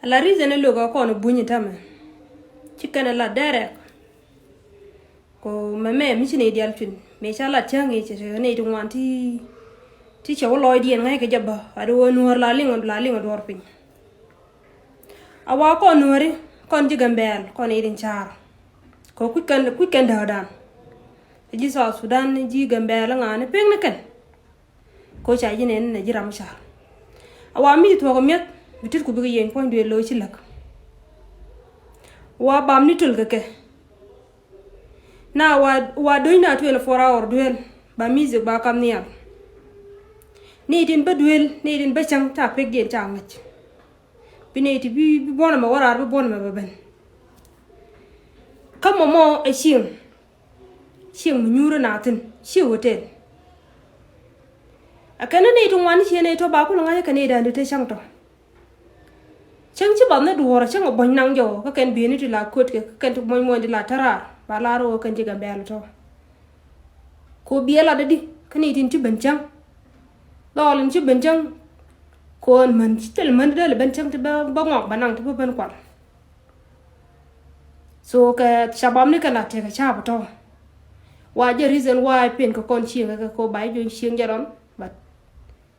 La reason lo ga ko no bunyi tame chicken la derek ko meme mi chine dial fin me chala changi che ne to wanti ti che wo dien ngai ke jaba ado nuor la lingo dor pin awa ko nuori kon jigambel kon idin char ko quicken da ji sa Sudan ji gambel ngane peng ne ken ko cha ji ne jiram char awa mi to ko met bitit ku bi yen point de lo ci lak wa bam ni tul ke na wa doina 24 hour duel ba music ba kam niya ni din ba duel ni din ba chang ta pek den chang ngach bineti bi bona ma warar bi bona ma ben kam mo e sing mu nyuro natin shi hotel akana ne tun wani shi ne to ba ku nga ka ne da te chang to chang chi ba na duora chang bo nang jo ka ken bi ni ti la kot ke ken to mo di la tara ba la ro kan ji ga bel to ko bi la de di kani tin ti ben chang dolin ti ben chang kon man tel man de ben chang ti ba ngok ba nang ti ben kwal so ka shabam ni kana te ka cha ba to wa je reason why pen ko kon chi ka ko bai jo chieng jaron ba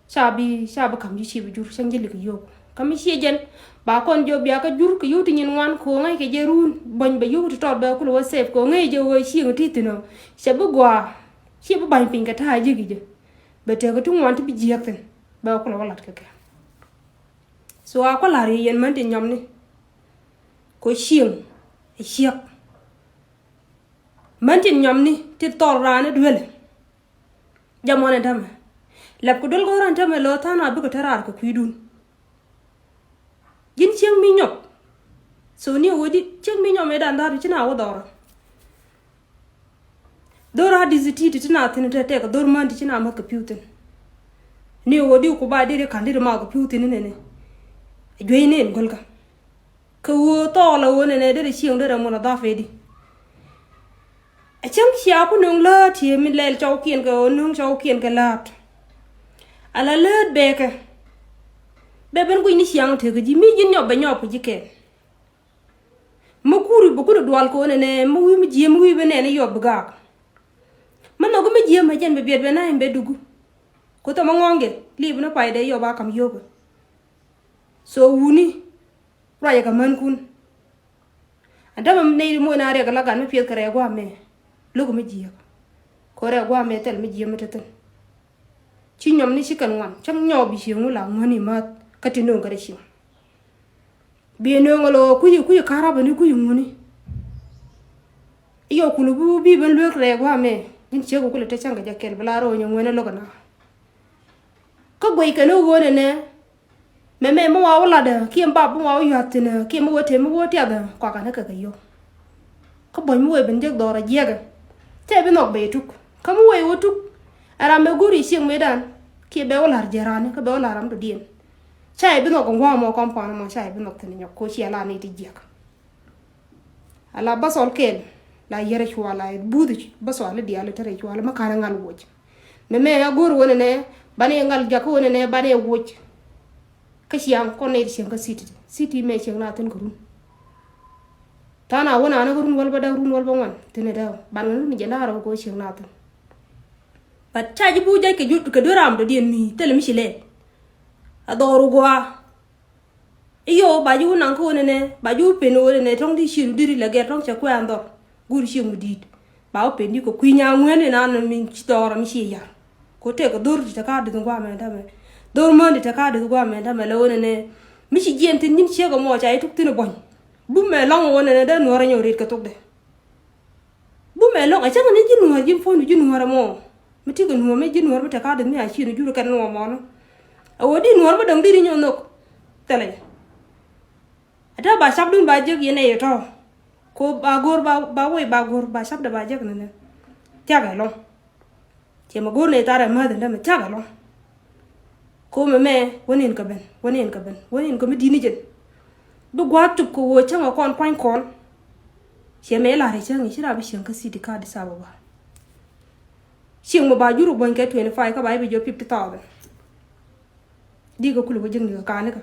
sabi kam ji chi bi jur chang ji li yo kam chi jen ba kon jo bia ka jur ko yuti nyin wan ko ngai ke jerun bon ba yuti to ba ko lo save ko ngai je wo chieng ti tino se bu gwa chi bu ban pin ka ta ji gi je ba te ko tun wan ti bi ji yakten ba ko lo lat ka ka so a ko la ri yen man ti nyom ni ko chieng e chiek man ti nyom ni ti tor rane duel jamone dama lab ko dol go ran tama lo tana bu ko tarar ko kuidun jin chieng mi nyop so ni wodi chieng mi nyom e dan dar china wo dora diziti ti na tin te ko dor man ti china ma computer ni wodi ko ba dire kan dire ma computer ne ne joy ne golka ko wo to la wo ne de chieng de mo na da fe di a chieng xia ku nung la ti mi lel chau kien ko nung chau kien ka lat ala let beke beben ku ni siang te ji mi jin nyob ba nyob ji ke mo kuri bu ku dwal ko ne mo wi mi je mo wi be ne yob ga man no go mi je ma jen be be na be dugu ko to mo ngonge li bu na pai de yoba kam yoba so wuni raya ka man kun adama ne mo na re ga la ga mi pie kare gwa me lugu mi je ko re gwa me tel mi je mi teten chi nyom ni shi kan wan chang nyob bi shi ngula ngani ma katino ngare shi bi no ngolo kuyi karaba ni kuyi nguni iyo kulubu bi ben lek re gwa me nin che ko kule te changa jakel bla ro nyo ngene logana ko gwe ka no wona ne meme mo wa wala da ki mba bu wa yatina ki mo wote mo wote ada kwa kana ka yo ko boy mo we ben jeg dora jega te be nok be tuk kam we wotuk ara me guri sing medan ki be wala jerani ko be wala ram do dien chai be nok ngwa mo kompana mo chai be nok tin ko chi ala ni ti jek ala basol kel la yere ci wala budu ci basol di ala tere ci wala makana ngal woj me ya gor wona ne bane ngal jak wona ne bane woj ka siam ko ne ci nga siti me ci na tan ko run tana wona na run wal ba da run wal ba wan tene da ban ni jenda ro ko ci na tan ba chaji bu jay ke juttu ke doram do dien mi tele mi chile adoru gwa iyo ba ju nan ko ne ba ju peno ne tong di shiru diri la ge tong cha kwa ndo guri shi mudit ba o pendi ko kwinya ngwene na no min chidora mi shi ya ko te ko dor ta ka de gwa me da me dor mo de ta ka de gwa me da me lo ne mi shi jien tin nin che ko mo cha tuk tin bon bu me long wona ne da no ra nyo rit ka tuk de bu me long a cha ne jin no jin fo no jin no ra mo mi ti ko no me jin no ta ka de mi a shi no juru kan no mo no a wodi no ma dang diri nyo no tele ada ba sab dun ba jeg yene yeto ko bagor ba we bagor ba sab da ba jeg ne tiaga long che ma gor ne tara ma da me tiaga long ko me wonin ka wonin ko mi dini jen du gwa tup ko wo changa kon point kon che me la re changa shira bi shen ka sidi ka di sababa shin mo ba juru bon ke 25 ka ba bi jo 50,000 diga kulu ko jeng ni ka ne ka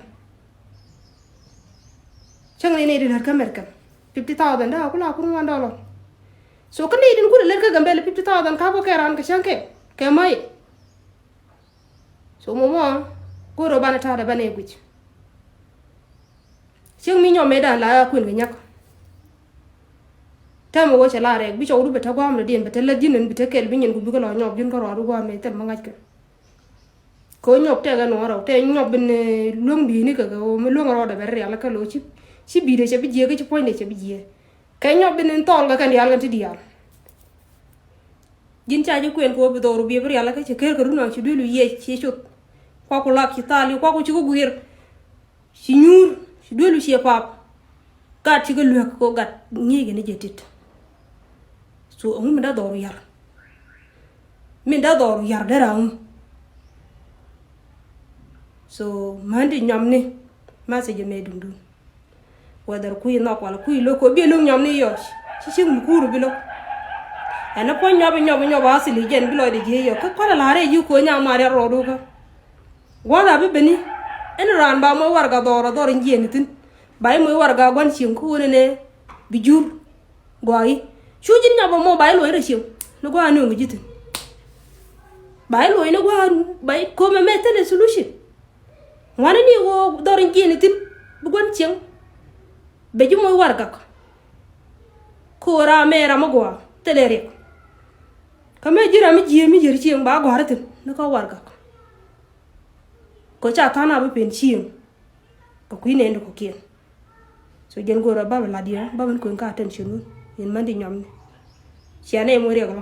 chang ni di lar kamerkan 50,000 da kula kun $1 so kan ni din kula lar ka gambele 50,000 ka ko keran ka chanke ke mai so momo ko ro bana ta da bane guci chang mi nyome da la kun ga nyak tamo wo chala rek bi chawru beta gwam le dien beta la dinen beta kel bi nyen ku bi ko lo nyob jun ko ro gwam me tem ngaj ko nyob te ga no ro te nyob ben long bi ni ka go me long ro da ber ya la ka lo ci bi de ci bi je ga ci point de ci bi je kay nyob ben tol ga kan yal ga ti dial jin cha ji kuen ko bi do ru bi ber ya la ka ci ker ka runo ci dulu ye ci chot ko ko la ci tali ko ko ci ko guir ci ñuur ci dulu ci pap gat ci ga lu ko gat ñi ga ni jetit so amu min da doru yar dara so mandi nyamni ma se je me dundun wadar kuy nok wala kuy lo ko bi lo nyamni yo ci mu kuru bi lo ana po nyob asili gen bi lo de je yo ko la re yu ko nyama re ro do ka wala bi beni en ran ba mo warga doro njeni tin bay mo warga gon cin ku ne bi jur goyi chujin nyaba mo bay lo ire chiu no gwa no ngijitin bay lo ina gwa bay ko me metele solution wana ni wo dorin gini tin bugon chiang be ju mo warga ko ra mera mo gwa telere kame jira mi jiri chiang ba gwa ratin no ka warga ko cha tana be pen chiang ko kuine ndo ko kien so gen gora ba la dia ba ban ko ka attention yen mandi nyam siane mo re ko